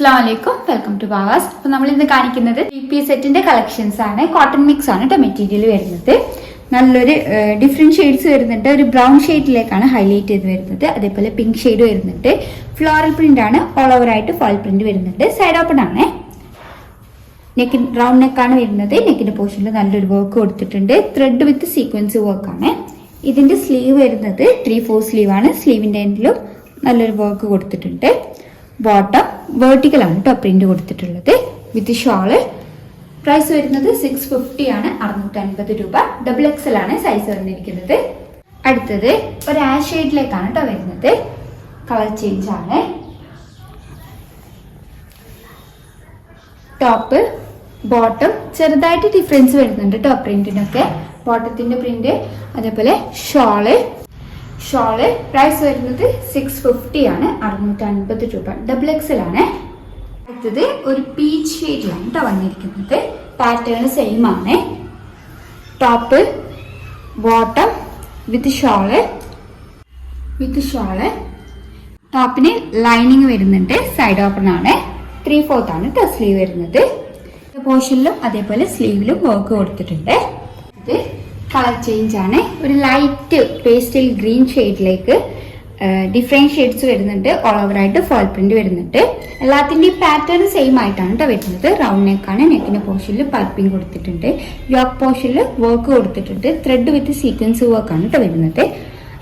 അസ്സലാമലൈക്കും, welcome to Bavas. അപ്പോൾ നമ്മൾ ഇന്ന് കാണിക്കുന്നത് 3 സെറ്റിന്റെ കളക്ഷൻസ് ആണ്. കോട്ടൺ മിക്സ് ആണ് കേട്ടോ മെറ്റീരിയൽ വരുന്നത്. നല്ലൊരു ഡിഫറെന്റ് ഷെയ്ഡ്സ് വരുന്നുണ്ട്. ഒരു ബ്രൗൺ ഷെയ്ഡിലേക്കാണ് ഹൈലൈറ്റ് ചെയ്ത് വരുന്നത്. അതേപോലെ പിങ്ക് ഷെയ്ഡ് വരുന്നുണ്ട്. ഫ്ലോറൽ പ്രിന്റ് ആണ്. ഓൾ ഓവർ ആയിട്ട് ഫോൾ പ്രിന്റ് വരുന്നുണ്ട്. സൈഡ് ഓപ്പൺ ആണ്. നെക്ക് റൗണ്ട് നെക്കാണ് വരുന്നത്. നെക്കിന്റെ പോർഷനിൽ നല്ലൊരു വർക്ക് കൊടുത്തിട്ടുണ്ട്. ത്രെഡ് വിത്ത് സീക്വൻസ് വർക്ക് ആണ്. ഇതിന്റെ സ്ലീവ് വരുന്നത് 3/4 സ്ലീവ് ആണ്. സ്ലീവിന്റെ എൻഡിലും നല്ലൊരു വർക്ക് കൊടുത്തിട്ടുണ്ട്. ബോട്ടം വേർട്ടിക്കൽ ആണ് കേട്ടോ പ്രിന്റ് കൊടുത്തിട്ടുള്ളത്. വിത്ത് ഷോള്. പ്രൈസ് വരുന്നത് 650 ആണ്, 650 രൂപ. XXL ആണ് സൈസ് വന്നിരിക്കുന്നത്. അടുത്തത് ഒരു ആഷ് ഷെയ്ഡിലേക്കാണ് കേട്ടോ വരുന്നത്. കളർ ചേഞ്ച് ആണ്. ടോപ്പ് ബോട്ടം ചെറുതായിട്ട് ഡിഫറൻസ് വരുന്നുണ്ട് ടോപ്പ് പ്രിന്റിനൊക്കെ. ബോട്ടത്തിന്റെ പ്രിന്റ് അതേപോലെ ഷോള് പ്രൈസ് വരുന്നത് 650 ആണ്, 650 രൂപ. XXL ആണ്. അടുത്തത് ഒരു പീച്ച് ഷെയ്ഡിലാണ് കേട്ടോ വന്നിരിക്കുന്നത്. പാറ്റേൺ സെയിം ആണ്. Top bottom with shawl. ടോപ്പിന് ലൈനിങ് വരുന്നുണ്ട്. സൈഡ് ഓപ്പൺ ആണ്. 3/4 ആണ് കേട്ടോ സ്ലീവ് വരുന്നത്. പോർഷനിലും അതേപോലെ സ്ലീവിലും വർക്ക് കൊടുത്തിട്ടുണ്ട്. ഇത് കളർ ചേഞ്ച് ആണ്. ഒരു ലൈറ്റ് പേസ്റ്റൽ ഗ്രീൻ ഷെയ്ഡിലേക്ക് ഡിഫറെന്റ് ഷെയ്ഡ്സ് വരുന്നുണ്ട്. ഓൾ ഓവർ ആയിട്ട് ഫോൾ പ്രിന്റ് വരുന്നുണ്ട്. എല്ലാത്തിന്റെയും പാറ്റേൺ സെയിം ആയിട്ടാണ് കേട്ടോ വരുന്നത്. റൗണ്ട് നെക്കാണ്. നെക്കിന്റെ പോർഷനിൽ പൈപ്പിംഗ് കൊടുത്തിട്ടുണ്ട്. യോക്ക് പോർഷനിൽ വർക്ക് കൊടുത്തിട്ടുണ്ട്. ത്രെഡ് വിത്ത് സീക്വൻസ് വർക്ക് ആണ് കേട്ടോ വരുന്നത്.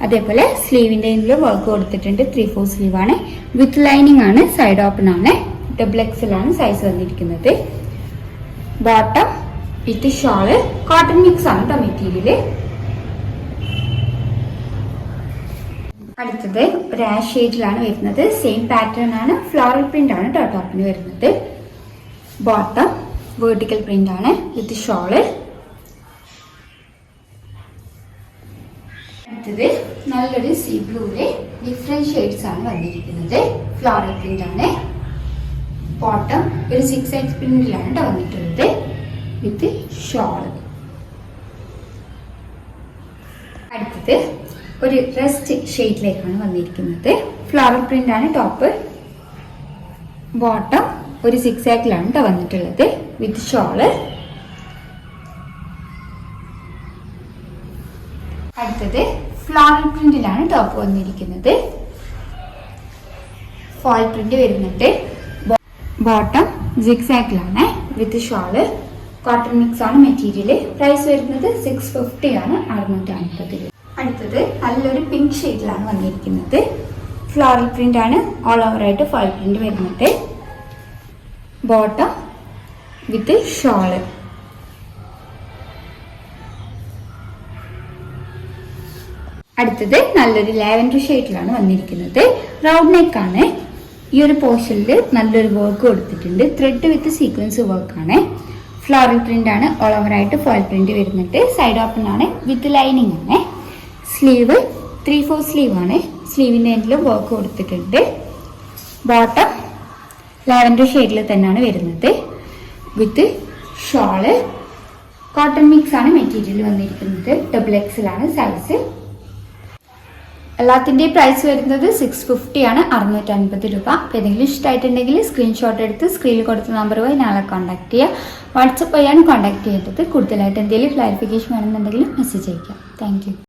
അതേപോലെ സ്ലീവിന്റെ വർക്ക് കൊടുത്തിട്ടുണ്ട്. 3/4 സ്ലീവ് ആണ്. വിത്ത് ലൈനിങ് ആണ്. സൈഡ് ഓപ്പൺ ആണ്. XXL ആണ് സൈസ് വന്നിരിക്കുന്നത്. Bottom with shawl. Cotton mix ആണ് കേട്ടോ മെറ്റീരിയല്. അടുത്തത് ഒരു ആഷ് ഷെയ്ഡിലാണ് വരുന്നത്. സെയിം പാറ്റേൺ ആണ്. ഫ്ലോറൽ പ്രിന്റ് ആണ് കേട്ടോ ടോപ്പിന് വരുന്നത്. ബോട്ടം വേർട്ടിക്കൽ പ്രിന്റ് ആണ് വിത്ത് ഷോള്. അടുത്തത് നല്ലൊരു സീ ബ്ലൂവില് ഡിഫറെന്റ് ഷെയ്ഡ്സ് ആണ് വന്നിരിക്കുന്നത്. ഫ്ലോറൽ പ്രിന്റ് ആണ്. ബോട്ടം ഒരു 6/8 പ്രിന്റിലാണ് കേട്ടോ വന്നിട്ടുള്ളത്. With shawl. അടുത്തത് ഒരു റസ്റ്റ് ഷെയ്ഡിലേക്കാണ് വന്നിരിക്കുന്നത്. ഫ്ലോറൽ പ്രിന്റ് ആണ് ടോപ്പ്. ബോട്ടം ഒരു 6/8 കേട്ടോ വന്നിട്ടുള്ളത്. With shawl. അടുത്തത് ഫ്ലോറൽ പ്രിന്റിലാണ് ടോപ്പ് വന്നിരിക്കുന്നത്. ഫോൾ പ്രിന്റ് വരുന്നുണ്ട്. ബോട്ടം സിക്സാക്കിലാണ് വിത്ത് ഷോള്. കോട്ടൺ മിക്സ് ആണ് മെറ്റീരിയൽ. പ്രൈസ് വരുന്നത് 650 ആണ്, 650 രൂപ. അടുത്തത് നല്ലൊരു പിങ്ക് ഷെയ്ഡിലാണ് വന്നിരിക്കുന്നത്. ഫ്ലോറൽ പ്രിന്റ് ആണ്. ഓൾ ഓവർ ആയിട്ട് ഫോൾ പ്രിന്റ് വരുന്നുണ്ട്. Bottom with shawl. അടുത്തത് നല്ലൊരു ലാവൻഡർ ഷെയ്ഡിലാണ് വന്നിരിക്കുന്നത്. റൗണ്ട് നെക്ക് ആണ്. ഈ ഒരു പോർഷനിൽ നല്ലൊരു വർക്ക് കൊടുത്തിട്ടുണ്ട്. ത്രെഡ് വിത്ത് സീക്വൻസ് വർക്ക് ആണ്. ഫ്ലോറൽ പ്രിന്റ് ആണ്. ഓൾ ഓവർ ആയിട്ട് ഫോൾ പ്രിന്റ് വരുന്നുണ്ട്. സൈഡ് ഓപ്പൺ ആണ്. വിത്ത് ലൈനിങ് ആണ്. സ്ലീവ് 3/4 സ്ലീവ് ആണ്. സ്ലീവിന്റെ എൻഡിൽ വർക്ക് കൊടുത്തിട്ടുണ്ട്. ബോട്ടം ലാവൻഡർ ഷെയ്ഡിൽ തന്നെയാണ് വരുന്നത്. വിത്ത് ഷോള്. കോട്ടൺ മിക്സ് ആണ് മെറ്റീരിയൽ വന്നിരിക്കുന്നത്. XXL ആണ് സൈസ്. എല്ലാത്തിൻ്റെയും പ്രൈസ് വരുന്നത് 650 ആണ്, 650 രൂപ. അപ്പോൾ ഏതെങ്കിലും ഇഷ്ടമായിട്ടുണ്ടെങ്കിൽ സ്ക്രീൻഷോട്ട് എടുത്ത് സ്ക്രീനിൽ കൊടുത്ത നമ്പർ വഴി ഞങ്ങളെ കോൺടാക്ട് ചെയ്യുക. വാട്സപ്പ് വഴിയാണ് കോൺടാക്ട് ചെയ്യേണ്ടത്. കൂടുതലായിട്ട് എന്തെങ്കിലും ക്ലാരിഫിക്കേഷൻ വേണമെന്നുണ്ടെങ്കിൽ മെസ്സേജ് അയക്കാം. Thank you.